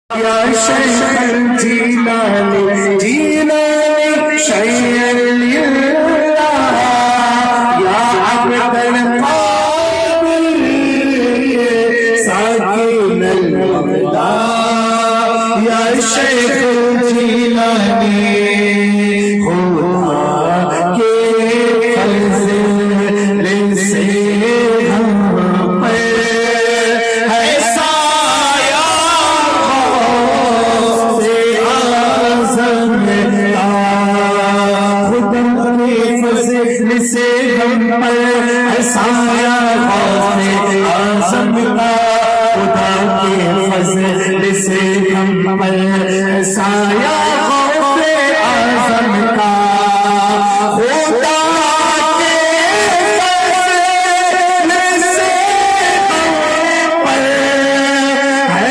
یا شیخ الجیلانی جیلانی شیخ اللہ یا عبد القادر ساکن الوحدہ یا شیخ الجیلانی خدا کے فضل سے ہم پر ایسا سے ہم پر سایہ غوث اعظم کا خدا کے فضل سے ہم پر سایہ غوث اعظم کا خدا کے فضل سے ہم پر سایہ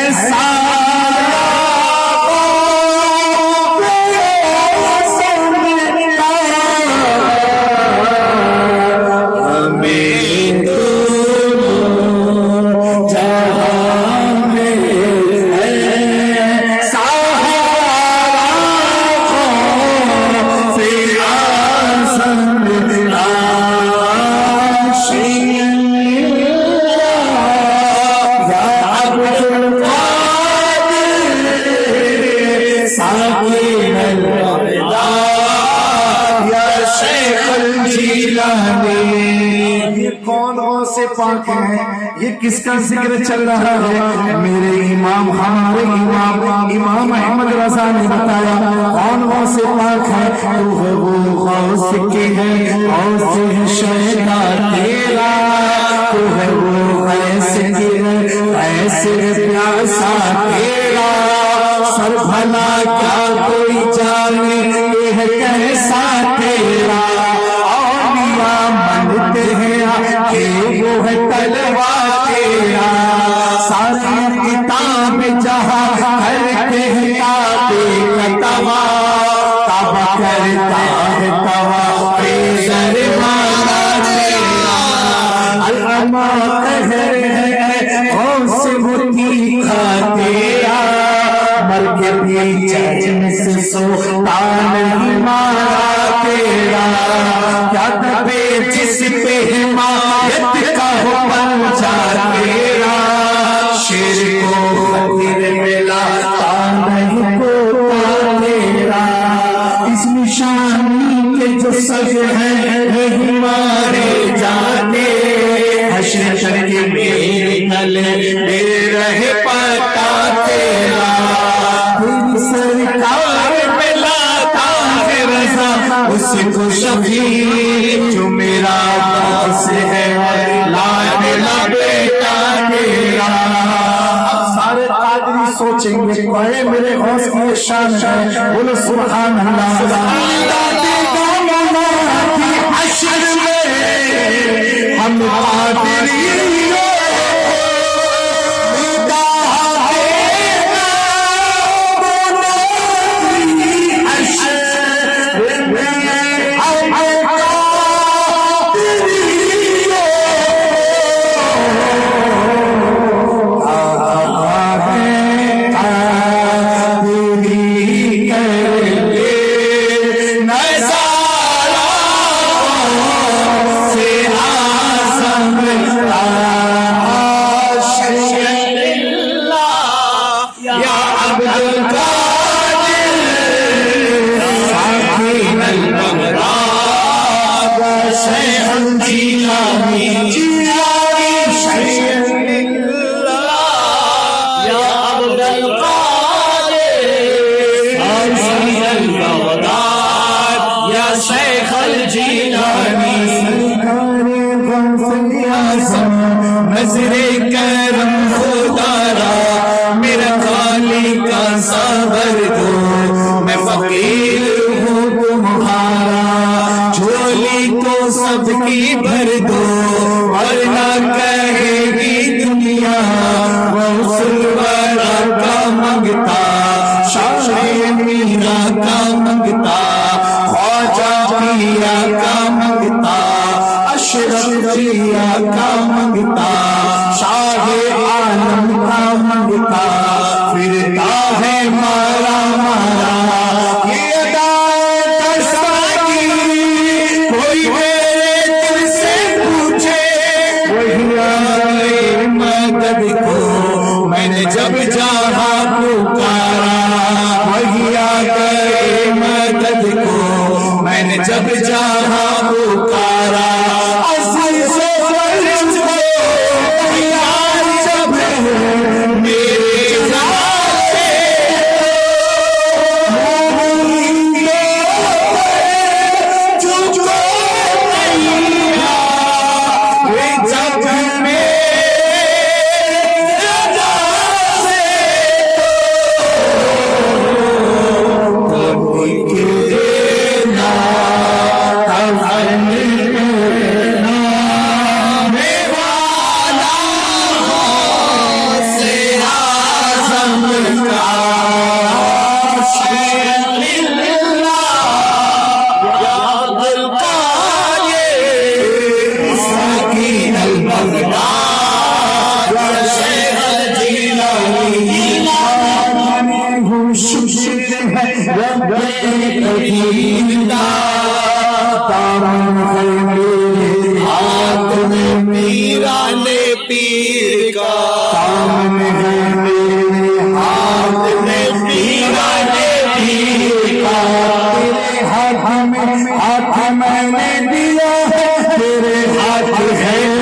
یہ کون غوث پاک ہے؟ یہ کس کا ذکر چل رہا ہے؟ میرے امام ہمارے امام احمد رضا نے بتایا کون غوث پاک ہے؟ تو ہے وہ غوث کی ہے غوث شہدا تیرا، تو ہے وہ غیث کی ہے غیث پیاسا تیرا، سر بھلا کیا کوئی جانے یہ کیسا تیرا، مانتے ہیں کہ وہ ہے طلبہ تیرا، ساری کتاب جہاں ہر کتاب کتبہ تابہ کرتا ہے توا دربارہ تیرا، علامہ قہر ہے غوث مطیع کا تیرا، مر کے بھی چین سے سوتا نہیں مارا تیرا، کیا دبے جس پہ حمایت کا ہو پنجا تیرا، شیر کو خطر ملا نہیں کوتا تیرا، اس نشانی کے جو سگ ہیں ہمارے جانے، حشر کے میرے گلے میں رہے پتا تیرا، تیری سرکار میں لاتا ہے رضا اس کو شفیع جو میرا غوث ہے لا بیٹا تیرا۔ سارے قادری سوچیں گے اے میرے غوث کی شان ہے، بولو سبحان اللہ۔ حشر میں ہم قادری نظر کرم خدارا میرا خالی کا صبر دو، میں فقیر ہوں تمہارا جھولی تو سب کی بھر دو، ورنہ کہے گی دنیا غوث الورا کا منگتا، شاہ میرا کا منگتا، خواجہ پیا کا منگتا، اشرف پیا کا منگتا، شاہ عالم کا منگتا، پھر ہے مارا مارا یہ ادا ساکی کوئی میرے دل سے پوچھے وہی آئے مدد کو میں نے جب چاہا پکارا وہی آ گئے مدد کو میں نے جب چاہا پکارا پیر کا سامنے میرے ہاتھ میں پیرانے پیر کا تیرے ہاتھ میں نے دیا ہے تیرے ہاتھ ہے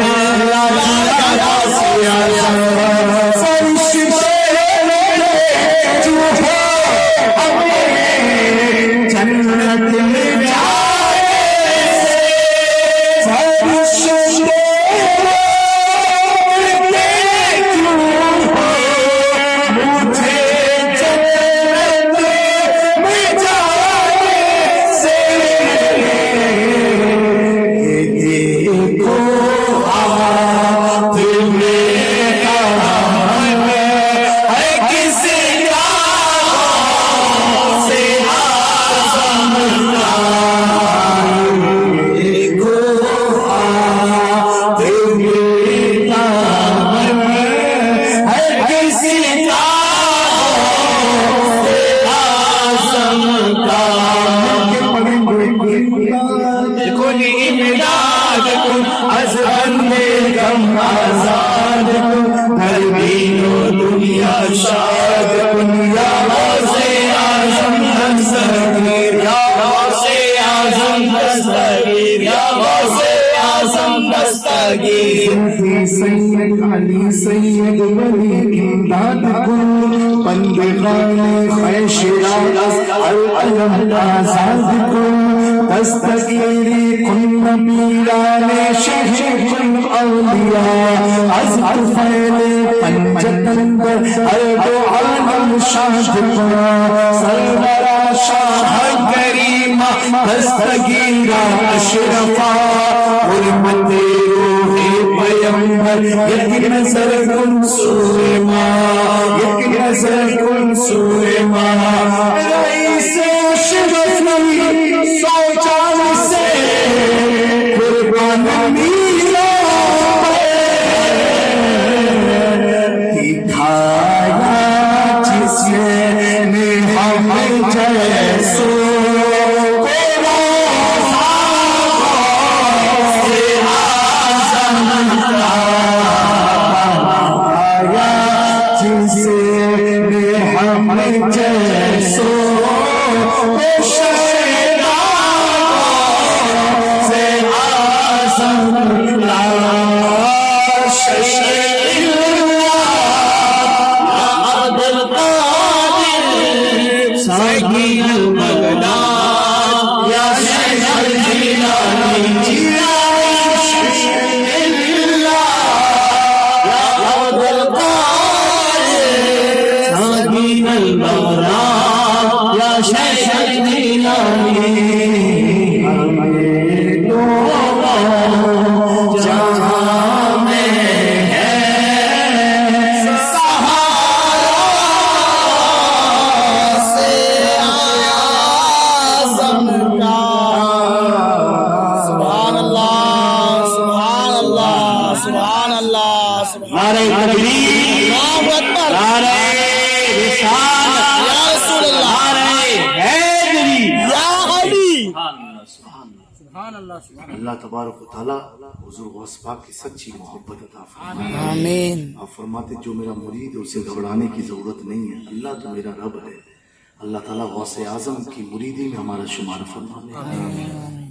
سید علی سید ولی امداد کن بندگان خیش العلم آزاد کن دستگیری کن پیران شہر کن اولیاء از طفیل پنجتن ارد عالم شاد کن سرورا شاہ کریم دستگیرا اشرفا حرمت یک نظر کن سوئے ماں یک نظر کن سوئے ماں رئیس اشرفی سو چال سے قربان میرا دکھایا جس نے ہمیں جیسو نعرہ تکبیر، اللہ اکبر، نعرہ رسالت۔ اللہ تبارک و تعالیٰ حضور غوث پاک کی سچی محبت عطا فرمائے. آمین. آپ فرماتے جو میرا مرید ہے اسے گھبرانے کی ضرورت نہیں ہے, اللہ تو میرا رب ہے. اللہ تعالیٰ غوث اعظم کی مریدی میں ہمارا شمار فرمانے.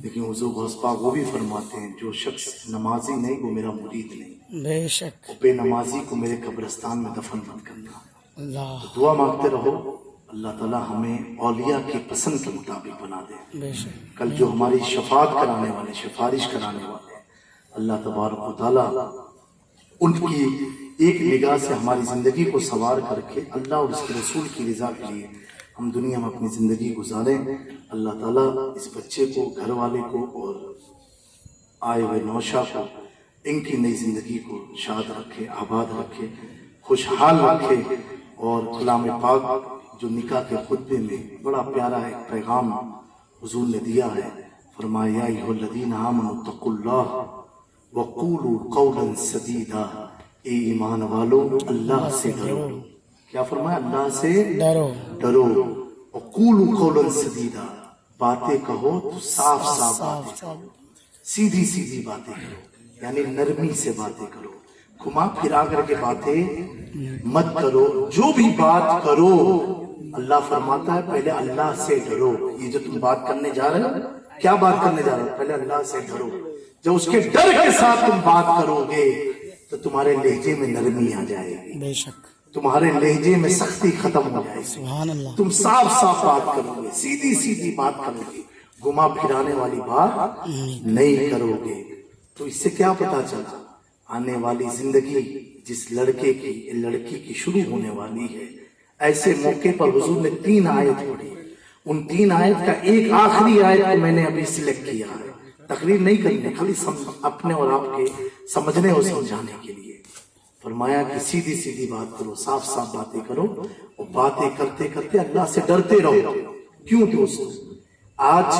لیکن حضور غوث پاک وہ بھی فرماتے ہیں جو شخص نمازی نہیں وہ میرا مرید نہیں. بے شک. بے نمازی کو میرے قبرستان میں دفن مت کرنا. اللہ. تو دعا مانگتے رہو, اللہ تعالیٰ ہمیں اولیاء کی پسند کے مطابق بنا دے. بے شک. کل جو ہماری شفاعت کرانے والے, سفارش کرانے والے, اللہ تبارک و تعالیٰ ان کی ایک نگاہ سے ہماری زندگی کو سنوار کر کے اللہ اور اس کے رسول کی رضا کے لیے ہم دنیا میں اپنی زندگی گزاریں. اللہ تعالیٰ اس بچے کو, گھر والے کو اور آئے ہوئے نوشا کو ان کی نئی زندگی کو شاد رکھے, آباد رکھے, خوشحال رکھے. اور کلام پاک جو نکاح کے خطبے میں بڑا پیارا ایک پیغام حضور نے دیا ہے, فرمایا یا ایھا الذین آمنوا اتقوا اللہ وقولوا قولا سدیدا, اے ایمان والو اللہ سے ڈرو. کیا فرمایا؟ اللہ سے ڈرو. وقولوا قولا سدیدا, باتیں کہو تو صاف صاف باتیں کہو, سیدھی سیدھی باتیں کرو, یعنی نرمی سے باتیں کرو, گھما پھرا کر کے باتیں مت کرو. جو بھی بات کرو اللہ فرماتا ہے پہلے اللہ سے ڈرو. یہ جو تم بات کرنے جا رہے ہو, کیا بات کرنے جا رہے ہو؟ پہلے اللہ سے ڈرو. جب اس کے ڈر کے ساتھ تم بات کرو گے تو تمہارے لہجے میں نرمی آ جائے گی, بے شک. تمہارے لہجے میں سختی ختم ہو جائے گی. سبحان اللہ. تم صاف صاف بات کرو گے, سیدھی سیدھی بات کرو گے, گھما پھرانے والی بات نہیں کرو گے. تو اس سے کیا پتا چلا؟ آنے والی زندگی جس لڑکے کی لڑکی کی شروع ہونے والی ہے, ایسے موقع پر حضور نے 3 آیت پڑھی. ان 3 آیت کا ایک آخری آیت کو میں نے ابھی سلیکٹ کیا ہے, تقریر نہیں کرنی, خالی اپنے اور آپ کے سمجھنے اور سمجھانے کے لیے. فرمایا کہ سیدھی سیدھی بات کرو, صاف صاف باتیں کرو, اور باتیں کرتے کرتے اللہ سے ڈرتے رہو. کیوں دوستو؟ آج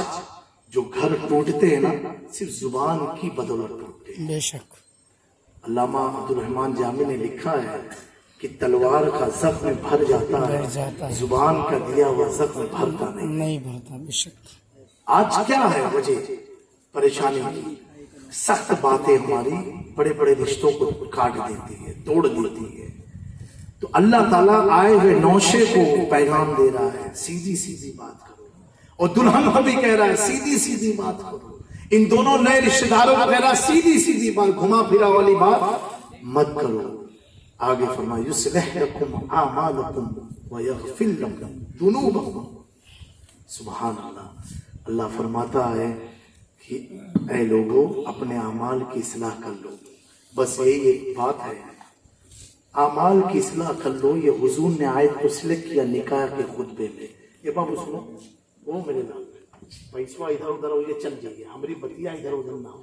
جو گھر ٹوٹتے ہیں نا, صرف زبان کی بدولت ٹوٹتے ہیں. بے شک. علامہ عبدالرحمن جامی نے لکھا ہے کہ تلوار کا زخم بھر جاتا ہے, زبان کا دیا ہوا زخم بھرتا نہیں بھرتا. بے شک. آج کیا ہے وجہ پریشانی کی؟ سخت باتیں ہماری بڑے بڑے رشتوں کو کاٹ دیتی ہے, توڑ دیتی ہے. تو اللہ تعالیٰ آئے ہوئے نوشے کو پیغام دے رہا ہے, سیدھی سیدھی بات کرو. اور دلہن کو بھی کہہ رہا ہے سیدھی سیدھی بات کرو. ان دونوں نئے رشتہ داروں کو کہہ رہا ہے سیدھی سیدھی بات, گھما پھرا والی بات مت کرو. آگے فرمایا یصلح لکم اعمالکم ویغفر لکم ذنوبکم. سبحان اللہ. اللہ فرماتا ہے کہ اے لوگو اپنے اعمال کی اصلاح کر لو. بس یہی ایک بات ہے, اعمال کی اصلاح کر لو. یہ حضور نے آیت کو سلیکٹ کیا نکاح کے خطبے میں. یہ بابو سنو, وہ میرے نام پیسوا ادھر ادھر ہو, یہ چل جائیے, ہماری بتیا ادھر ادھر نہ ہو.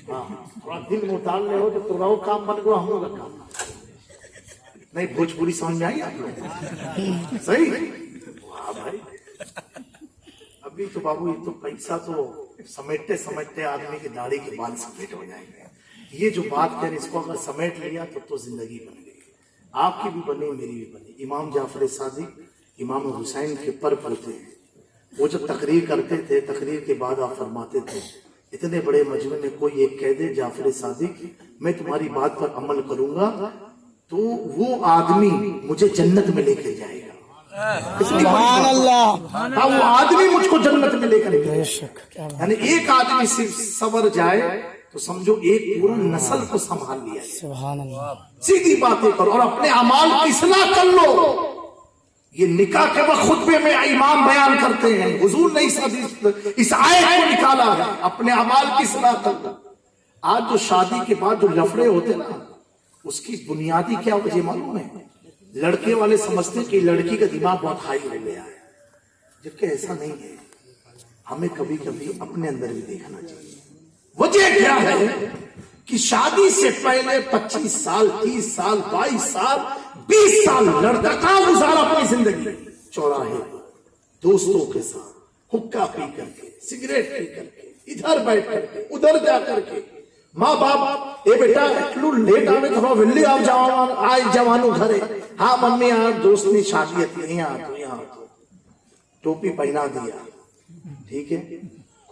ہاں تھوڑا دل میں اتار لے ہو تو تمہارا کام بن گیا, ہم لوگ کا کام نہیں. بھوجپوری سمجھ میں آئی آپ لوگ؟ صحیح. واہ بھائی, ابھی تو بابو یہ تو پیسہ تو سمیٹتے سمیٹتے آدمی کی داڑھی کے بال سمیٹ ہو جائیں گے. یہ جو بات کر اس کو اگر سمیٹ لیا تو زندگی بن گئی. آپ کی بھی بنی, میری بھی بنی. امام جعفر صادق امام حسین کے پر پڑھتے ہیں. وہ جب تقریر کرتے تھے, تقریر کے بعد آپ فرماتے تھے اتنے بڑے مجمع میں کوئی ایک کہہ دے جعفر صادق میں تمہاری بات پر عمل کروں گا تو وہ آدمی مجھے جنت میں لے کے جائے گا. سبحان اللہ. ہاں وہ آدمی مجھ کو جنت میں لے کر جائے بے گا. شک. یعنی ایک آدمی صرف سنور جائے تو سمجھو ایک پورا نسل کو سنبھال لیا. سبحان اللہ. سیدھی باتیں کرو اور اپنے اعمال کی اصلاح کر لو. یہ نکاح کے وقت خطبے میں امام بیان کرتے ہیں, حضور نے اس آیت کو نکالا ہے, اپنے اعمال کی اصلاح کر لو. آج جو شادی کے بعد جو لفڑے ہوتے نا, اس کی بنیادی کیا وجہ معلوم ہے؟ لڑکے والے سمجھتے ہیں کہ لڑکی کا دماغ بہت ہائی ہو گیا ہے, جبکہ ایسا نہیں ہے. ہمیں کبھی کبھی اپنے اندر بھی دیکھنا چاہیے. وجہ کیا ہے کہ شادی سے پہلے 25 سال 30 سال 22 سال 20 سال لڑکا کہاں گزارا اپنی زندگی؟ چوراہے دوستوں کے ساتھ حقہ پی کر کے, سگریٹ پی کر کے, ادھر بیٹھ کر کے ادھر جا کر کے. ماں باپ اے بیٹا اتلو لیٹ آوے تھوڑا ولی آپ جاؤ آج جوانو گھرے. ہاں ممی آج دوست نے شادی تھی, یہاں تو ٹوپی پہنا دیا, ٹھیک ہے,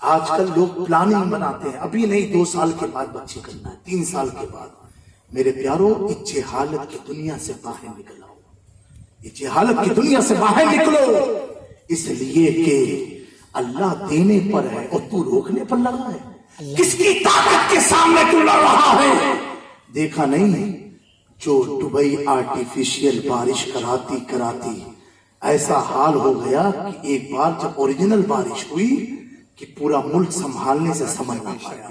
آج کل لوگ پلاننگ بناتے ہیں، ابھی نہیں 2 سال کے بعد بچے کرنا ہے، 3 سال کے بعد۔ میرے پیاروں، اس جہالت کی دنیا سے باہر نکل آؤ، اس جہالت کی دنیا سے باہر نکلو، اس لیے کہ اللہ دینے پر ہے اور تو روکنے پر لگا ہے۔ کس کی طاقت کے سامنے تو لڑ رہا ہے؟ دیکھا نہیں جو دبئی آرٹیفیشیل بارش کراتی ایسا حال ہو گیا کہ ایک بار جب اوریجنل بارش ہوئی کہ پورا ملک سنبھالنے سے سمجھ نہ پایا۔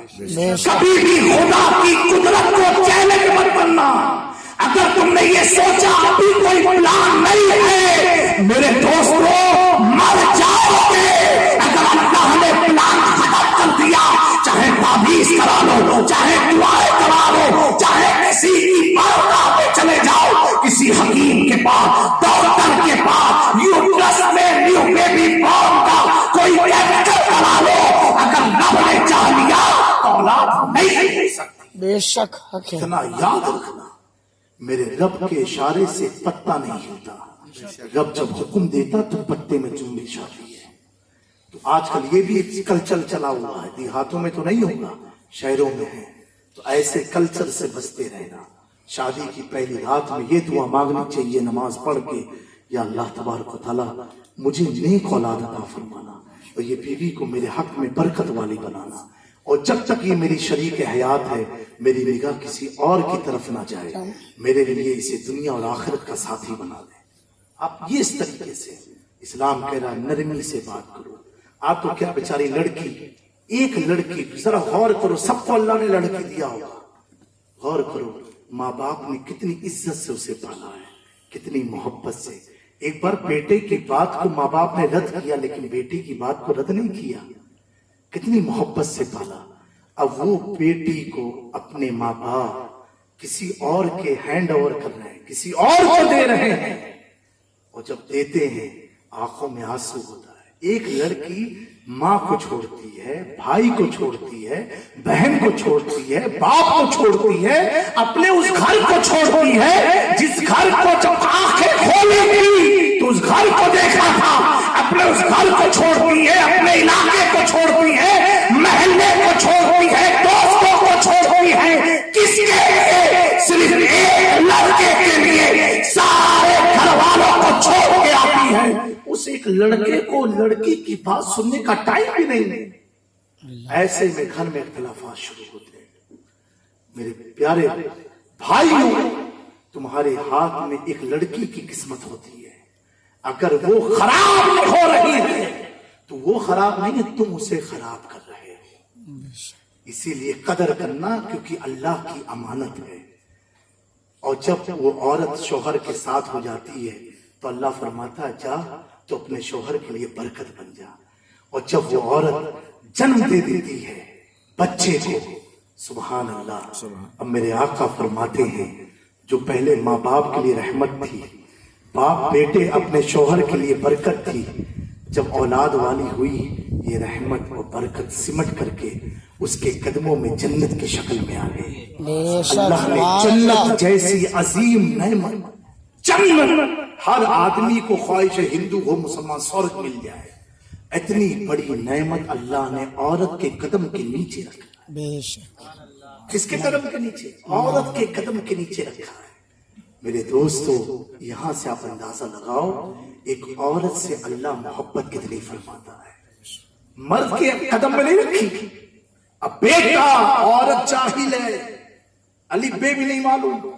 کبھی بھی خدا کی قدرت کو چیلنج مت کرنا۔ اگر تم نے یہ سوچا ابھی کوئی پلان نہیں ہے، میرے دوستوں مر جاؤ گے۔ اگر اللہ نے پلان ختم کر دیا، چاہے تعویذ کرا لو، چاہے دعائیں کرا لو، چاہے کسی کی بارگاہ میں چلے جاؤ، کسی حکیم کے پاس، ڈاکٹر کے پاس، یوٹرس میں نیو بیبی فارم کا کوئی کیپچر کرا لو، اگر رب نے چاہ لیا اولاد نہیں دے سکتی۔ بے شک حق ہے۔ اتنا یاد رکھنا، میرے رب کے اشارے سے پتا نہیں ہلتا، رب جب حکم دیتا تو پتے میں جنبش آتی ہے۔ تو آج کل یہ بھی ایک کلچر چلا ہوا ہے، دیہاتوں میں تو نہیں ہوگا، شہروں میں ہے، تو ایسے کلچر سے بچتے رہنا۔ شادی کی پہلی رات میں یہ دعا مانگنی چاہیے نماز پڑھ کے، یا اللہ تبارک و تعالیٰ مجھے نیک اولاد عطا فرمانا اور یہ بیوی کو میرے حق میں برکت والی بنانا، اور جب تک یہ میری شریک حیات ہے میری نگاہ کسی اور کی طرف نہ جائے، میرے لیے اسے دنیا اور آخرت کا ساتھی بنا دے۔ آپ یہ اس طریقے سے، اسلام کہہ رہا نرمی سے بات کرو۔ آپ تو کیا بیچاری لڑکی، ایک لڑکی، ذرا غور کرو، سب کو اللہ نے لڑکی دیا ہوگا، غور کرو ماں باپ نے کتنی عزت سے اسے پالا ہے، کتنی محبت سے۔ ایک بار بیٹے کی بات کو ماں باپ نے رد کیا، لیکن بیٹی کی بات کو رد نہیں کیا، کتنی محبت سے پالا۔ اب وہ بیٹی کو اپنے ماں باپ کسی اور کے ہینڈ اوور کر رہے ہیں، کسی اور کو دے رہے ہیں، اور جب دیتے ہیں آنکھوں میں آنسو ہوتا ہے۔ ایک لڑکی ماں کو چھوڑتی ہے، بھائی کو چھوڑتی ہے، بہن کو چھوڑتی ہے، باپ کو چھوڑتی ہے، اپنے اس گھر کو چھوڑتی ہے جس گھر کو جب آنکھیں کھولی تھی تو اس گھر کو دیکھا تھا، اپنے اس گھر کو چھوڑتی ہے، اپنے علاقے کو چھوڑتی ہے، محلے کو چھوڑتی ہے، دوستوں کو چھوڑتی ہے، کس کے لیے؟ صرف ایک لڑکے کے لیے سارے گھر والوں کو چھوڑ کے آتی ہے۔ اس ایک لڑکے کو لڑکی کی بات سننے کا ٹائم بھی نہیں۔ ایسے میں گھر میں اختلافات شروع ہوتے ہیں۔ میرے پیارے بھائیوں، تمہارے ہاتھ میں ایک لڑکی کی قسمت ہوتی ہے، اگر وہ خراب ہو رہی ہے تو وہ خراب نہیں ہے، تم اسے خراب کر رہے ہو۔ اسی لیے قدر کرنا، کیونکہ اللہ کی امانت ہے۔ اور جب وہ عورت شوہر کے ساتھ ہو جاتی ہے تو اللہ فرماتا ہے جا تو اپنے شوہر کے لیے برکت بن جا۔ اور جب وہ عورت جنم دے دیتی ہے بچے کو، سبحان اللہ، اب میرے آقا فرماتے ہیں جو پہلے ماں باپ کے لیے رحمت تھی، باپ بیٹے اپنے شوہر کے لیے برکت تھی، جب اولاد والی ہوئی یہ رحمت اور برکت سمٹ کر کے اس کے قدموں میں جنت کی شکل میں آ گئی۔ اللہ نے جنت جیسی عظیم نعمت، جنت ہر آدمی کو خواہش ہندو ہو مسلمان سورگ مل جائے، اتنی بڑی نعمت اللہ نے عورت کے قدم کے نیچے رکھا۔ بے شک کس کے قدم کے نیچے؟ عورت کے قدم کے نیچے رکھا ہے۔ میرے دوستو، یہاں سے آپ اندازہ لگاؤ ایک عورت سے اللہ محبت کتنی فرماتا ہے۔ مرد کے قدم میں نہیں رکھی۔ اب بیٹا عورت جاہل ہے، علی بے بھی نہیں معلوم،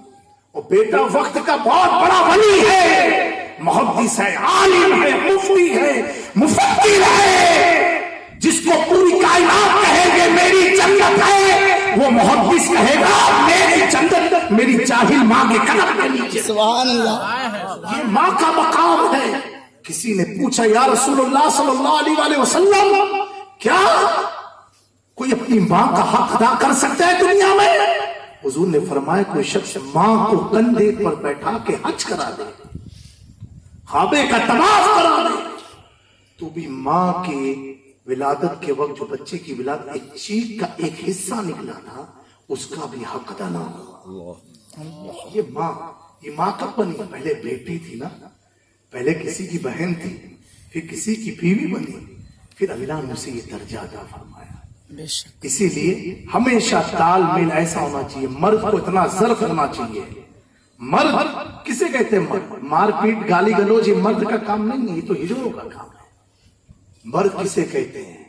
اور بیٹا وقت کا بہت بڑا ولی ہے، محدث ہے، عالم ہے، مفتی ہے، مفکر ہے، جس کو پوری کائنات کہیں گے میری جنت ہے، وہ محدث کہے گا میری جنت میری جاہل ماں کے قدم کے نیچے۔ سبحان اللہ، یہ ماں کا مقام ہے۔ کسی نے پوچھا یا رسول اللہ صلی اللہ علیہ وسلم، کیا کوئی اپنی ماں کا حق ادا کر سکتا ہے دنیا میں؟ حضور نے فرمایا کوئی شخص ماں کو کندھے پر بیٹھا کے حج کرا دے، کعبے کا طواف کرا دے، تو بھی ماں کے ولادت کے وقت جو بچے کی ولادت ایک چیخ کا ایک حصہ نکلا تھا اس کا بھی حق ادا نہ ہوا۔ یہ ماں کب بنی؟ پہلے بیٹی تھی نا، پہلے کسی کی بہن تھی، پھر کسی کی بیوی بنی، پھر اللہ نے اسے یہ درجہ عطا فرمایا. بے شک. اسی لیے ہمیشہ تال میل ایسا ہونا چاہیے. مرد کو اتنا ظرف ہونا چاہیے. مرد کسے کہتے ہیں؟ مرد مار پیٹ گالی گلوچ یہ مرد کا کام نہیں ہے، یہ تو ہجڑوں کا کام ہے. مرد کسے کہتے ہیں؟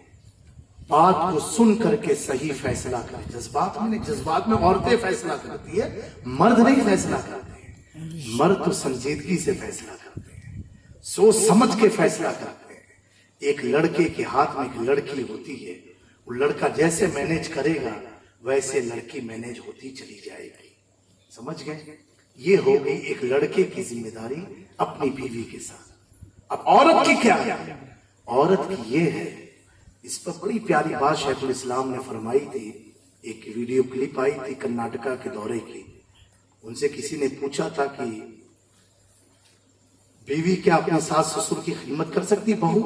بات کو سن کر کے صحیح فیصلہ کرے. جذبات میں عورتیں فیصلہ کرتی ہے، مرد نہیں فیصلہ کرتے ہیں. مرد تو سنجیدگی سے فیصلہ کرتے ہیں، سوچ سمجھ کے فیصلہ کرتے ہیں. ایک لڑکے کے ہاتھ میں ایک لڑکی ہوتی ہے، وہ لڑکا جیسے مینیج کرے گا ویسے لڑکی مینیج ہوتی چلی جائے گی. سمجھ گئے؟ یہ ہو گئی ایک لڑکے کی ذمہ داری اپنی بیوی کے ساتھ. اب عورت کی کیا ہے؟ عورت کی یہ ہے، اس پر بڑی پیاری بات شیخ الاسلام نے فرمائی تھی. ایک ویڈیو کلپ آئی تھی کرناٹکا کے دورے کی. ان سے کسی نے پوچھا تھا کہ بیوی کیا اپنے ساس سسر کی خدمت کر سکتی؟ بہو.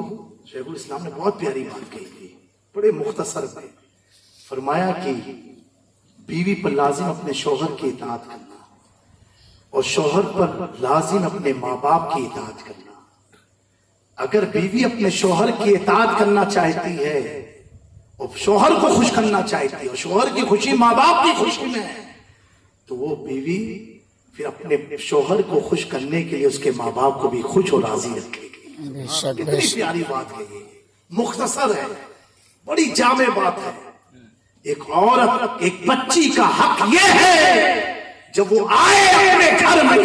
شیخ الاسلام نے بہت پیاری بات کہی تھی، بڑے مختصر میں فرمایا کہ بیوی پر لازم اپنے شوہر کی اطاعت کرنا اور شوہر پر لازم اپنے ماں باپ کی اطاعت کرنا. اگر بیوی اپنے شوہر کی اطاعت کرنا چاہتی ہے اور شوہر کو خوش کرنا چاہتی ہے اور شوہر کی خوشی ماں باپ کی خوشی میں ہے تو وہ بیوی پھر اپنے شوہر کو خوش کرنے کے لیے اس کے ماں باپ کو بھی خوش اور راضی رکھے گی. بے شک. کتنی پیاری بات کہی ہے، مختصر ہے، بڑی جامع بات ہے. ایک عورت ایک بچی کا حق یہ ہے جب وہ آئے اپنے گھر میں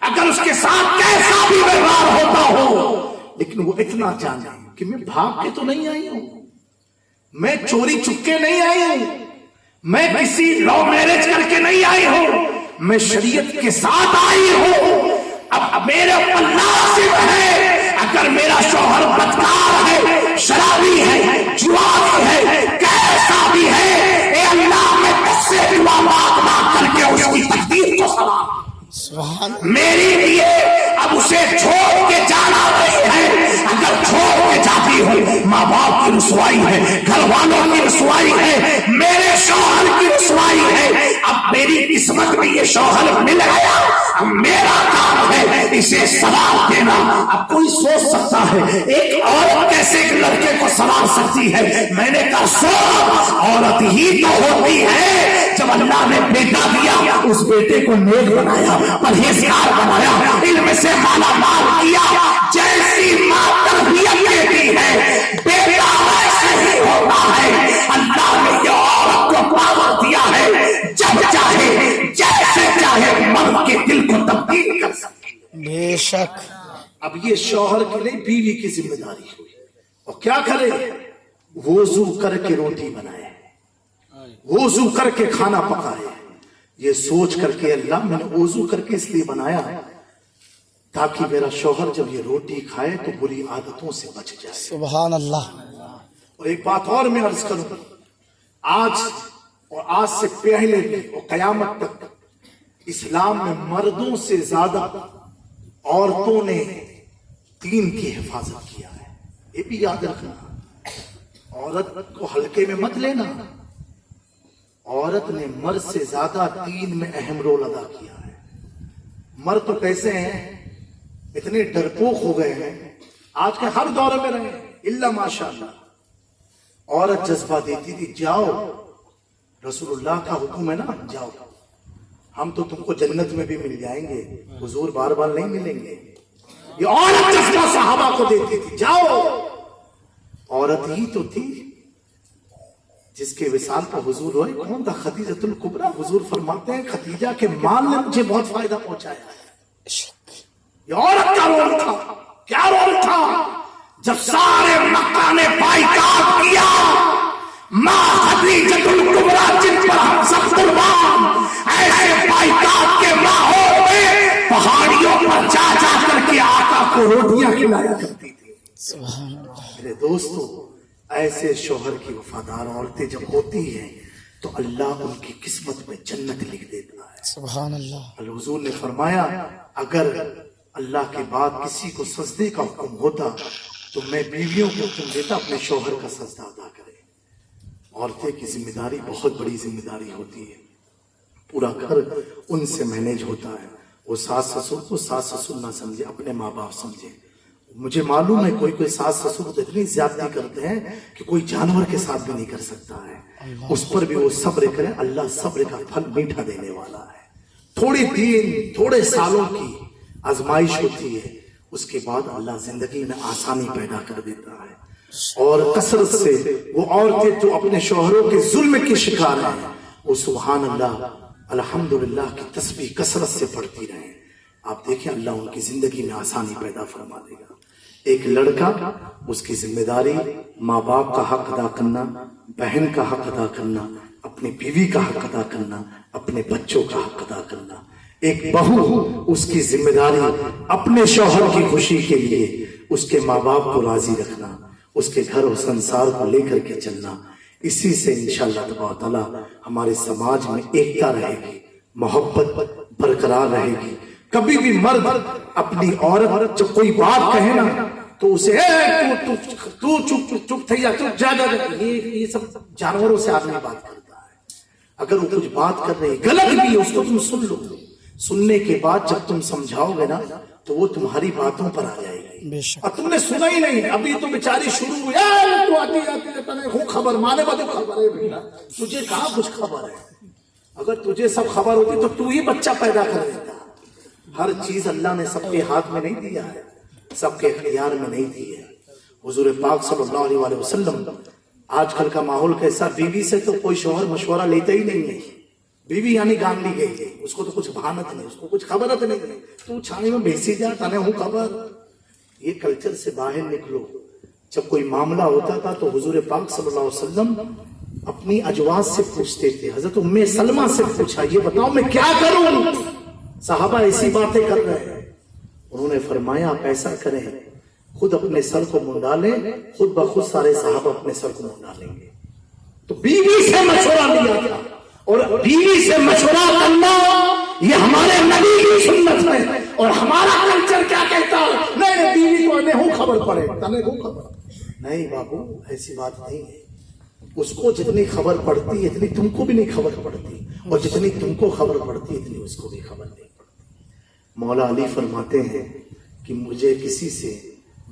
اگر اس کے ساتھ کیسا بھی ویوہار ہوتا ہو لیکن وہ اتنا جانے کہ میں بھاگ کے تو نہیں آئی ہوں، میں چوری چکے نہیں آئی ہوں، میں کسی لو میرج کر کے نہیں آئی ہوں، میں شریعت کے ساتھ آئی ہوں. اب میرے اوپر لازم ہے اگر میرا شوہر بدکار ہے، شرابی ہے، جواری ہے، کیسا بھی ہے، اے اللہ میں اس سے دعا مانگ کر کے اس کی تقدیر کو سلام. سبحان. میری لیے اب اسے چھوڑ کے جانا نہیں ہے. اگر چھوڑ کے جاتی ہوں ماں باپ کی رسوائی ہے، گھر والوں کی رسوائی ہے، میرے شوہر کی رسوائی ہے. اب میری قسمت میں یہ شوہر مل گیا، اب میرا کام ہے اسے سوال دینا. اب کوئی سوچ سکتا ہے ایک عورت کیسے ایک لڑکے کو سوال سکتی ہے؟ میں نے کہا سوچ عورت ہی تو ہوتی ہے جب اللہ نے بیٹا دیا اس بیٹے کو نیک بنایا، پرہیزگار بنایا، علم سے مالا مال کیا. جیسی ماں تربیت دیتی ہے بیٹا ویسے ہی ہوتا ہے. اللہ نے یہ عورت کو پاور دیا ہے جب چاہے جیسے چاہے مرد کے دل کو تبدیل کر سکتی. بے شک. اب یہ شوہر کے لیے بیوی کی ذمہ داری ہوئی. اور کیا کرے؟ وضو کر کے روٹی بنائے، وضو کر کے کھانا پکائے، یہ سوچ کر کے اللہ میں نے وضو کر کے اس لیے بنایا تاکہ میرا شوہر جب یہ روٹی کھائے تو بری عادتوں سے بچ جائے. سبحان اللہ. اور ایک بات اور میں عرض کروں، آج سے پہلے بھی اور قیامت تک اسلام میں مردوں سے زیادہ عورتوں نے دین کی حفاظت کیا ہے. یہ بھی یاد رکھنا، عورت کو ہلکے میں مت لینا. عورت نے مرد سے زیادہ دین میں اہم رول ادا کیا ہے. مرد تو کیسے ہیں، اتنے ڈرپوک ہو گئے ہیں آج کے ہر دور میں رہے الا ماشاءاللہ. عورت جذبہ دیتی تھی جاؤ، رسول اللہ کا حکم ہے نا جاؤ، ہم تو تم کو جنت میں بھی مل جائیں گے، حضور بار بار نہیں ملیں گے. یہ عورت جذبہ صحابہ کو دیتی تھی جاؤ. عورت ہی تو تھی جس کے وصال پر حضور ہوئے. کون تھا؟ خدیجۃ الکبریٰ. حضور فرماتے ہیں خدیجہ کے مال نے مجھے بہت فائدہ پہنچایا ہے. یہ عورت کا رول تھا. کیا رول تھا؟ جب سارے مکہ نے بائیکاٹ کیا، ماں خدیجۃ الکبریٰ جن پر ہم سب قربان، ایسے بائیکاٹ کے ماحول میں پہاڑیوں پر جا جا کر کے آقا کو روٹیاں کھلایا کرتی تھی. سبحان اللہ. میرے دوستو، ایسے شوہر کی وفادار عورتیں جب ہوتی ہیں تو اللہ ان کی قسمت میں جنت لکھ دیتا ہے. سبحان اللہ. حضور نے فرمایا اگر اللہ کے بعد کسی کو سجدے کا حکم ہوتا تو میں بیویوں کو حکم دیتا اپنے شوہر کا سجدہ ادا کرے. عورتیں کی ذمہ داری بہت بڑی ذمہ داری ہوتی ہے. پورا گھر ان سے مینیج ہوتا ہے. وہ ساس سسر کو ساس سسر نہ سمجھے، اپنے ماں باپ سمجھے. مجھے معلوم ہے کوئی ساس سسر تو اتنی زیادتی کرتے ہیں کہ کوئی جانور کے ساتھ بھی نہیں کر سکتا ہے، اس پر بھی وہ صبر کرے، اللہ صبر کا پھل میٹھا دینے والا ہے۔ تھوڑے دن تھوڑے سالوں کی آزمائش ہوتی ہے، اس کے بعد اللہ زندگی میں آسانی پیدا کر دیتا ہے، اور کثرت سے وہ عورتیں جو اپنے شوہروں کے ظلم کی شکار ہیں وہ سبحان اللہ الحمدللہ کی تسبیح کثرت سے پڑھتی رہیں، آپ دیکھیں اللہ ان کی زندگی میں آسانی پیدا فرما دے گا۔ ایک لڑکا، اس کی ذمہ داری ماں باپ کا حق ادا کرنا، بہن کا حق ادا کرنا، اپنی بیوی کا حق ادا کرنا، اپنے بچوں کا حق ادا کرنا۔ ایک بہو، اس کی ذمہ داری اپنے شوہر کی خوشی کے لیے اس کے ماں باپ کو راضی رکھنا، اس کے گھر اور سنسار کو لے کر کے چلنا۔ اسی سے انشاءاللہ تبارک تعالی ہمارے سماج میں ایکتا رہے گی، محبت برقرار رہے گی۔ کبھی بھی مرد اپنی عورت جب کوئی بات کہے نا تو اسے تو چپ تھئی جا، یہ سب جانوروں سے آدمی بات کرتا ہے۔ اگر وہ کچھ بات کر رہی غلط بھی ہے، اس کو تم سن لو، سننے کے بعد جب تم سمجھاؤ گے نا تو وہ تمہاری باتوں پر آ جائے گی، اور تم نے سنا ہی نہیں، ابھی تو بیچاری شروع ہوئی، تو آتی جاتی خبر مانے بات خبر ہے بھیا، تجھے کہاں کچھ خبر ہے؟ اگر تجھے سب خبر ہوتی تو ہی بچہ پیدا کر دیتا۔ ہر چیز اللہ نے سب کے ہاتھ میں نہیں دیا ہے، سب کے اختیار میں نہیں دی ہے۔ حضور پاک صلی اللہ علیہ وسلم، آج کل کا ماحول کیسا، بیوی سے تو کوئی شوہر مشورہ لیتا ہی نہیں ہے، بیوی یعنی گان لی گئی ہے، اس کو تو کچھ بھانت نہیں، اس کو کچھ خبرت نہیں، تو چھانے میں بھیسی جا تانے ہوں خبر۔ یہ کلچر سے باہر نکلو۔ جب کوئی معاملہ ہوتا تھا تو حضور پاک صلی اللہ علیہ وسلم اپنی ازواج سے پوچھتے تھے۔ حضرت ام سلمہ سے پوچھا، یہ بتاؤ میں کیا کروں، صحابہ ایسی باتیں کر رہے ہیں۔ انہوں نے فرمایا آپ ایسا کریں، خود اپنے سر کو منڈا لیں، خود بخود سارے صحابہ اپنے سر کو منڈا لیں گے۔ تو بیوی سے مشورہ لیا تھا، اور بیوی سے مشورہ کرنا یہ ہمارے نبی کی سنت ہے، اور ہمارا کلچر کیا کہتا ہے، نہیں بیوی کو ہمیں خبر پڑے، تمہیں خبر نہیں۔ بابو ایسی بات نہیں ہے، اس کو جتنی خبر پڑتی ہے اتنی تم کو بھی نہیں خبر پڑتی، اور جتنی تم کو خبر پڑتی اتنی اس کو بھی خبر نہیں پڑتی۔ مولا علی فرماتے ہیں کہ مجھے کسی سے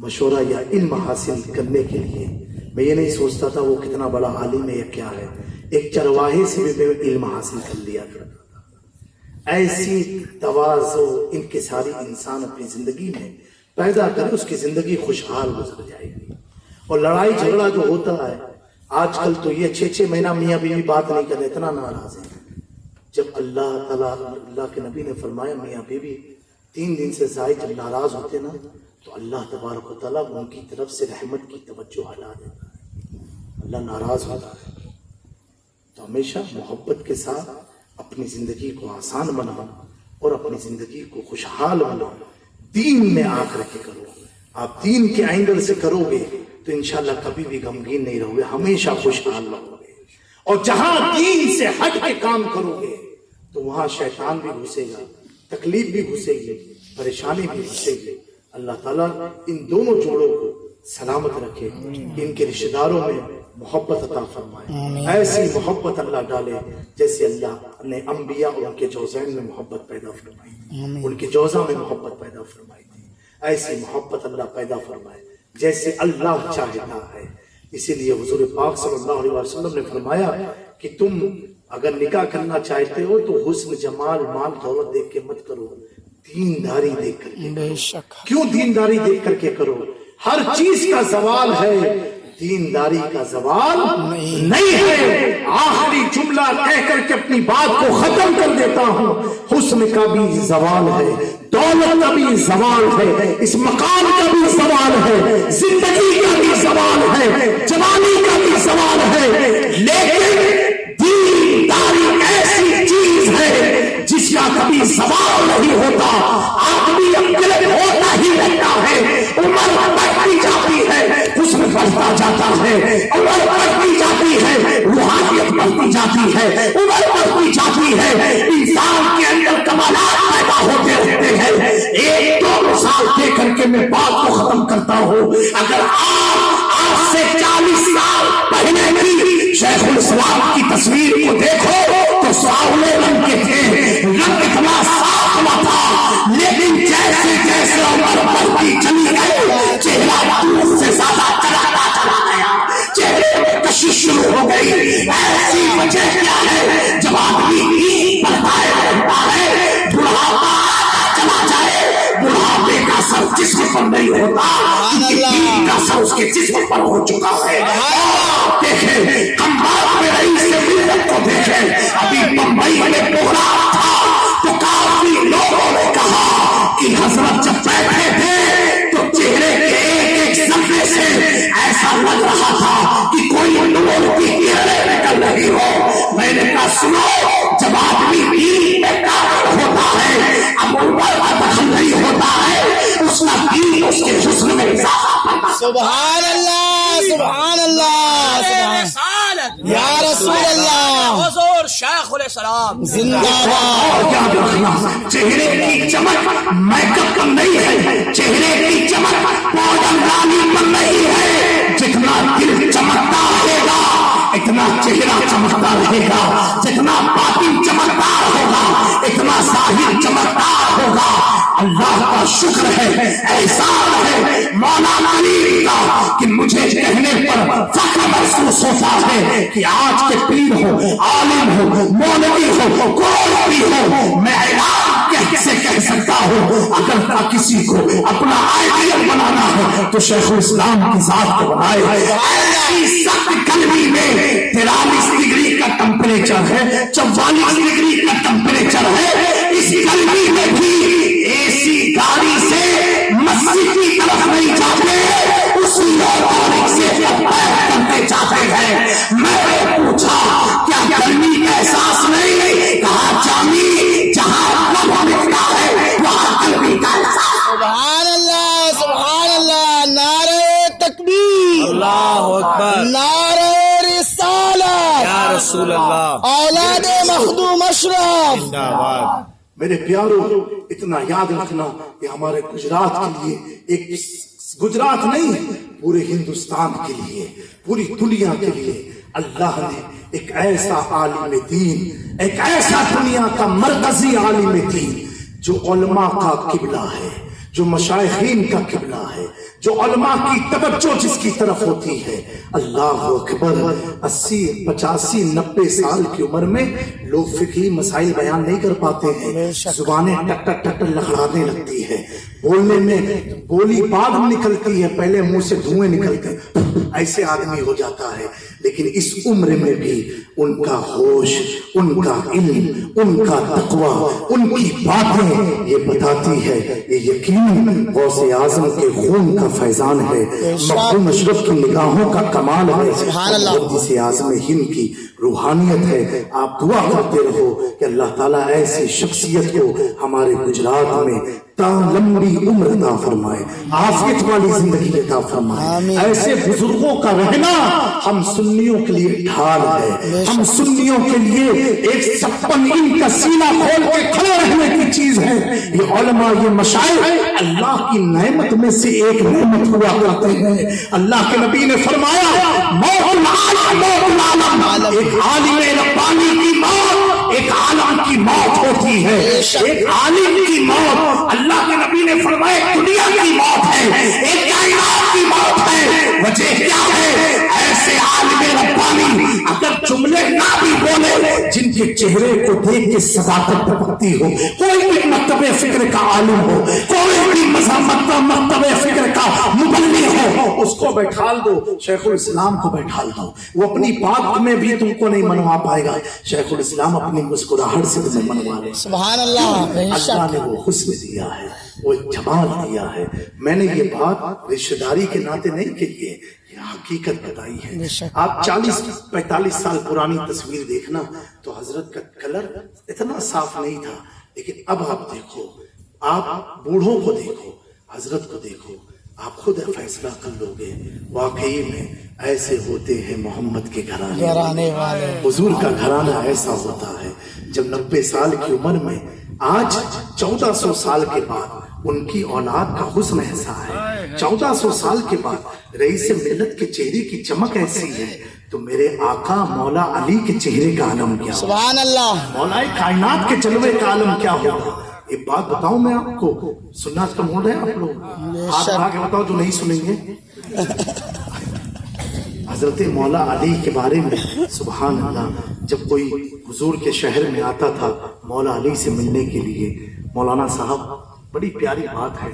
مشورہ یا علم حاصل کرنے کے لیے میں یہ نہیں سوچتا تھا وہ کتنا بڑا عالم ہے یا کیا ہے، ایک چرواہے سے بھی میں علم حاصل کر لیا کرتا تھا۔ ایسی تواضع انکساری انسان اپنی زندگی میں پیدا کرے، اس کی زندگی خوشحال گزر جائے گی۔ اور لڑائی جھگڑا جو ہوتا ہے آج کل تو یہ 6 مہینہ میاں بیوی بات نہیں کرتے، اتنا ناراض ہیں۔ جب اللہ تعالیٰ، اللہ کے نبی نے فرمایا میاں بیوی 3 دن سے زائد جب ناراض ہوتے نا تو اللہ تبارک و تعالیٰ ان کی طرف سے رحمت کی توجہ ہٹا دیتا ہے، اللہ ناراض ہوتا ہے۔ تو ہمیشہ محبت کے ساتھ اپنی زندگی کو آسان بناؤ اور اپنی زندگی کو خوشحال بناؤ، دین میں آ کر کے کرو۔ آپ دین کے اینگل سے کرو گے تو انشاءاللہ کبھی بھی غمگین نہیں رہو گے، ہمیشہ خوشحال رہو گے۔ اور جہاں دین سے ہٹ کے کام کرو گے تو وہاں شیطان بھی گھسے گا، تکلیف بھی گھسے گی، پریشانی بھی گھسے گی۔ اللہ تعالیٰ ان دونوں جوڑوں کو سلامت رکھے، ان کے رشتہ داروں میں محبت عطا فرمائے، ایسی محبت اللہ ڈالے جیسے اللہ نے انبیاء اور ان کے جوزین میں محبت پیدا فرمائی تھی، ان کے جوزہ میں محبت پیدا فرمائی تھی، ایسی محبت اللہ پیدا فرمائے جیسے اللہ چاہتا ہے۔ اسی لیے حضور پاک صلی اللہ علیہ وسلم نے فرمایا کہ تم اگر نکاح کرنا چاہتے ہو تو حسن جمال مال دولت دیکھ کے مت کرو، دینداری دیکھ کر کے کرو۔ کیوں دینداری دیکھ کر کے کرو؟ ہر چیز کا زوال ہے، دینداری کا زوال نہیں ہے۔ آخری جملہ کہہ کر کے اپنی بات کو ختم کر دیتا ہوں، حسن کا بھی زوال ہے، دولت کا بھی زوال ہے، اس مقام کا بھی زوال ہے، زندگی کا بھی زوال ہے، جوانی کا بھی زوال ہے، لیکن دینداری ایسی چیز ہے جس کا کبھی زوال نہیں ہوتا۔ آدمی اپنے ہوتا ہی رہتا ہے، عمر بڑھتی جاتی ہے، حسن بڑھتا جاتا ہے، عمر بڑھتی جاتی ہے، روحانیت بڑھتی جاتی ہے، عمر بڑھتی جاتی ہے، انسان کے اندر کمالات پیدا ہوتے رہتے ہیں۔ ایک دو مثال دے کر کے میں بات کو ختم کرتا ہوں۔ اگر آپ آج سے 40 سال پہلے کی شیخ الاسلام کی تصویر کو دیکھو تو ساولے رنگ کے تھے، رنگ اتنا صاف نہ تھا، لیکن جیسے جیسے عمر بڑھتی چلی گئی چہرہ دور سے زیادہ چلا گیا، چہرے میں کشش شروع ہو گئی۔ ایسی وجہ کیا ہے؟ جب آدمی عید پر قائم رہتا ہے، بڑھاپا چلا جائے، بڑھاپے کا اثر جسم پر نہیں ہوتا، عید کا اثر اس کے جسم پر ہو چکا ہے۔ دیکھیں کمباغ میں رئیس ملت کو دیکھیں، ابھی بمبئی میں پروگرام تھا تو کافی لوگوں نے کہا کہ حضرت جب بیٹھے تھے تو چہرے کے ایک ایک ذرے سے ایسا لگ رہا تھا کہ کوئی نور کی کرنیں نکل رہی ہو۔ میں نے کہا سنو، جب آدمی دین میں کامل ہوتا ہے، اب عمر کا دخل نہیں ہوتا ہے، اس کا دین اس کے حسن میں اضافہ کرتا ہے۔ سبحان اللہ، سبحان اللہ، یا رسول اللہ، حضور شیخ علیہ السلام زندہ باد۔ اور یاد رکھنا، چہرے کی چمک میک اپ پر نہیں ہے، چہرے کی چمک پاؤڈر لانے پر نہیں ہے۔ جتنا دل چمکتا رہے گا اتنا چہرہ چمکتا رہے گا، جتنا باطن چمکدار ہوگا اتنا ظاہر چمکدار ہوگا۔ اللہ کا شکر ہے، احسان ہے مولا علی کا کہ مجھے کہنے پر فخر محسوس ہوتا ہے کہ آج کے پیر ہو، عالم ہو، مولوی ہو، کوئی بھی ہو، میں اعلان کیسے کہہ سکتا ہوں اگر کسی کو اپنا آئیڈیل بنانا ہے تو شیخ الاسلام کی ذات کو بنائے۔ ایسی سخت گرمی میں 43 ڈگری کا ٹمپریچر ہے، 44 ڈگری کا ٹمپریچر ہے، اس گرمی میں بھی ایسی گاڑی سے مسجد کی طرف نہیں جاتے، اسی اور سے کرتے جاتے ہیں۔ میں نے پوچھا کیا گرمی کا احساس نہیں؟ کہا جامی جہاں رب لکھتا ہے وہاں گرمی کا احساس۔ سبحان اللہ، سبحان اللہ، نعرہ تکبیر، اللہ اکبر، نعرہ رسالت، یا رسول اللہ، اولاد مخدوم اشرف۔ زندہ باد۔ میرے پیارو، اتنا یاد رکھنا کہ ہمارے گجرات کے لیے ایک گجرات نہیں، پورے ہندوستان کے لیے، پوری دنیا کے لیے اللہ نے ایک ایسا عالم دین، ایک ایسا دنیا کا مرکزی عالم دین جو علماء کا قبلہ ہے، جو مشائخین کا قبلہ ہے، جو علماء کی توجہ جس کی طرف ہوتی ہے۔ اللہ اکبر، 80 85 90 سال کی عمر میں لوگ فقہی مسائل بیان نہیں کر پاتے ہیں، زبانیں ٹک ٹک ٹک لڑکھڑانے لگتی ہے، بولنے میں بولی بعد نکلتی ہے، پہلے منہ سے دھوئیں نکلتے، ایسے آدمی ہو جاتا ہے۔ لیکن اس عمر میں بھی ان کا ہوش، ان کا علم، ان کا تقوی، ان کی باتیں یہ بتاتی ہے، یہ یقین غوث اعظم کے خون کا فیضان ہے، مخدوم اشرف کی نگاہوں کا کمال ہے، غوث اعظم ہند کی روحانیت ہے۔ آپ دعا کرتے رہو کہ اللہ تعالیٰ ایسی شخصیت کو ہمارے گجرات میں لمبی عمر عطا فرمائے، عافیت والی زندگی عطا فرمائے۔ ایسے بزرگوں کا رہنا ہم سنیوں کے لیے ڈھال ہے، ہم سنیوں کے لیے ایک 56 انچ کا سینہ کھول کے کھڑے رہنے کی چیز ہے۔ یہ علماء، یہ مشائخ اللہ کی نعمت میں سے ایک نعمت ہوا کرتے ہیں۔ اللہ کے نبی نے فرمایا موت العالم، موت العالم، ایک عالم ربانی کی موت ایک عالم کی موت ہوتی ہے، ایک عالم کی موت اللہ کے نبی نے فرمایا دنیا کی موت ہے، ایک کائنات کی موت ہے۔ وجہ کیا ہے؟ ایسے عالم ربانی اگر جملے نہ بھی بولے، جن کے چہرے کو دیکھ کے صداقت ٹپکتی ہو، کوئی بھی مکتب فکر کا عالم ہو، کوئی بھی مکتب فکر کا مبلغ ہو، اس کو بیٹھال دو، شیخ الاسلام کو بیٹھال دو، وہ اپنی بات میں بھی تم کو نہیں منوا پائے گا، شیخ الاسلام اپنی مسکراہٹ سے تمہیں منوا لے۔ سبحان اللہ، اللہ نے وہ حسن دیا ہے، وہ جمال دیا ہے۔ میں نے یہ بات رشتہ داری کے ناطے نہیں کہی ہے، یہ حقیقت بتائی ہے۔ آپ 40-45 سال پرانی تصویر دیکھنا تو حضرت کا کلر اتنا صاف نہیں تھا، لیکن اب آپ دیکھو، آپ بوڑھوں کو دیکھو، حضرت کو دیکھو، آپ خود فیصلہ کر لو گے، واقعی میں ایسے ہوتے ہیں محمد کے گھرانے والے۔ حضور کا گھرانہ ایسا ہوتا ہے۔ جب 90 سال کی عمر میں آج 1400 سال کے بعد ان کی اولاد کا حسن ایسا ہے، 1400 سال کے بعد رئیس ملت کے چہرے کی چمک ایسی ہے، تو میرے آقا مولا علی کے چہرے کا عالم کیا ہوگا؟ سبحان اللہ، مولا کائنات کے جلوے کا عالم کیا ہوگا؟ ایک بات بتاؤں میں آپ کو، سننا کا موڈ ہے آپ لوگ؟ ہاتھ اٹھا کے بتاؤ جو نہیں سنیں گے۔ حضرت مولا علی کے بارے میں سبحان اللہ، جب کوئی حضور کے شہر میں آتا تھا مولا علی سے ملنے کے لیے، مولانا صاحب بڑی پیاری بات ہے،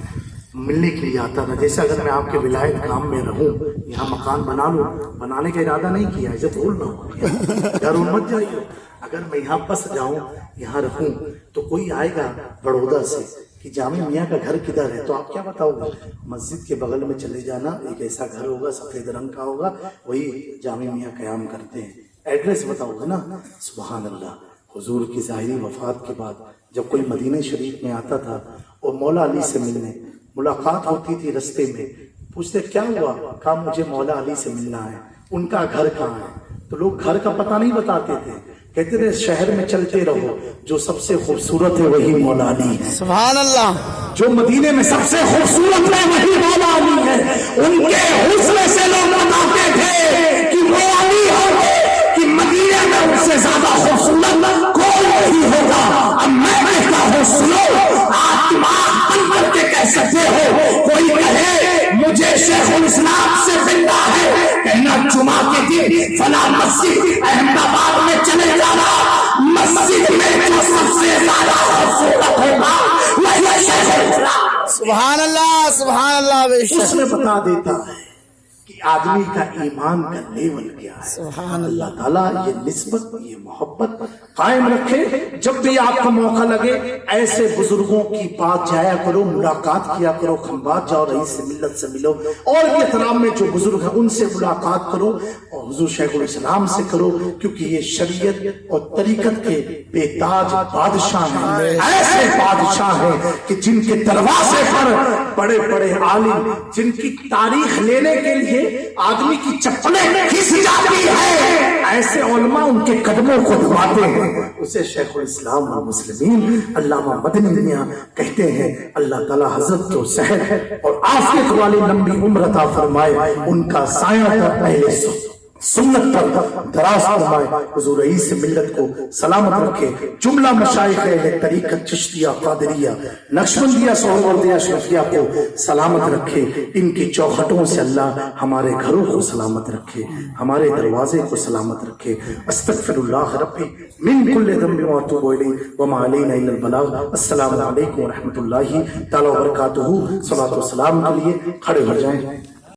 ملنے کے لیے آتا تھا۔ جیسے اگر میں آپ کے ولایت گام میں رہوں، یہاں مکان بنا لوں، بنانے کا ارادہ نہیں کیا، عزت بھول رہا ہوں، ڈر مت جائیے، اگر میں یہاں بس جاؤں، یہاں رہوں، تو کوئی آئے گا بڑودہ سے کہ جامع میاں کا گھر کدھر ہے، تو آپ کیا بتاؤ گے؟ مسجد کے بغل میں چلے جانا، ایک ایسا گھر ہوگا سفید رنگ کا ہوگا، وہی جامع میاں قیام کرتے ہیں، ایڈریس بتاؤ گے نا۔ سبحان اللہ، حضور کی ظاہری وفات کے بعد جب کوئی مدینہ شریف میں آتا تھا اور مولا علی سے ملنے، ملاقات ہوتی تھی رستے میں، پوچھتے کیا ہوا؟ کہا مجھے مولا علی سے ملنا ہے۔ ان کا گھر کہاں ہے؟ تو لوگ گھر کا پتہ نہیں بتاتے تھے، کہتے تھے شہر میں چلتے رہو، جو سب سے خوبصورت ہے وہی مولا علی ہے۔ سبحان اللہ، جو مدینے میں سب سے خوبصورت ہے وہی مولا علی ہے۔ ان کے حسن سے لوگ بتاتے تھے کہ وہ علی ہوگے، کہ مدینے میں ان سے زیادہ خوبصورت کوئی نہیں ہوگا۔ اب میں کہتا ہوں سنو، آپ دماغ بند کر کے کہہ سکتے ہو، کوئی کہے مجھے شیخ الاسلام سے ملنا ہے، کہنا جمعہ کے دن فلاں مسجد احمد آباد میں چلے جانا، مسجد میں جو سب سے زیادہ خوبصورت ہوگا وہی شیخ الاسلام۔ سبحان اللہ، سبحان اللہ، بے اس شک میں بتا دیتا ہے کہ آدمی کا ایمان کا لیول کیا ہے۔ سبحان اللہ۔ اللہ تعالیٰ یہ نسبت، یہ محبت قائم رکھے۔ جب بھی آپ کو موقع لگے ایسے بزرگوں کی پاس جایا کرو، ملاقات کیا کرو، کھمبات جاؤ، رئیس سے ملت سے ملو، اور یہ احترام میں جو بزرگ ہیں ان سے ملاقات کرو، اور حضور شیخ الاسلام سے کرو، کیونکہ یہ شریعت اور طریقت کے بے تاج بادشاہ ہیں، ایسے بادشاہ ہیں کہ جن کے دروازے پر بڑے بڑے عالم، جن کی تاریخ لینے کے لیے آدمی کی چپلیں کھس جاتی ہے، ایسے علماء ان کے قدموں کو دباتے ہیں۔ اسے شیخ الاسلام والمسلمین علامہ مدنی میاں کہتے ہیں۔ اللہ تعالیٰ حضرت کو صحت اور عافیت والی لمبی عمر عطا فرمائے، ان کا سایہ پر اہل سنت پر دراز فرمائے، حضور رئیس ملت کو سلامت رکھے، جملہ مشائخ اہل طریقت چشتیہ قادریہ نقشبندیہ سہروردیہ اشرفیہ کو سلامت رکھے، ان کی چوکھٹوں سے اللہ ہمارے گھروں کو سلامت رکھے، ہمارے دروازے کو سلامت رکھے۔ استغفر اللہ ربی من کل ذنب واتوب الیہ وما علینا الا البلاغ۔ السلام علیکم ورحمۃ اللہ تعالی وبرکاتہ۔ صلوات و سلام کے لیے کھڑے ہو جائیں۔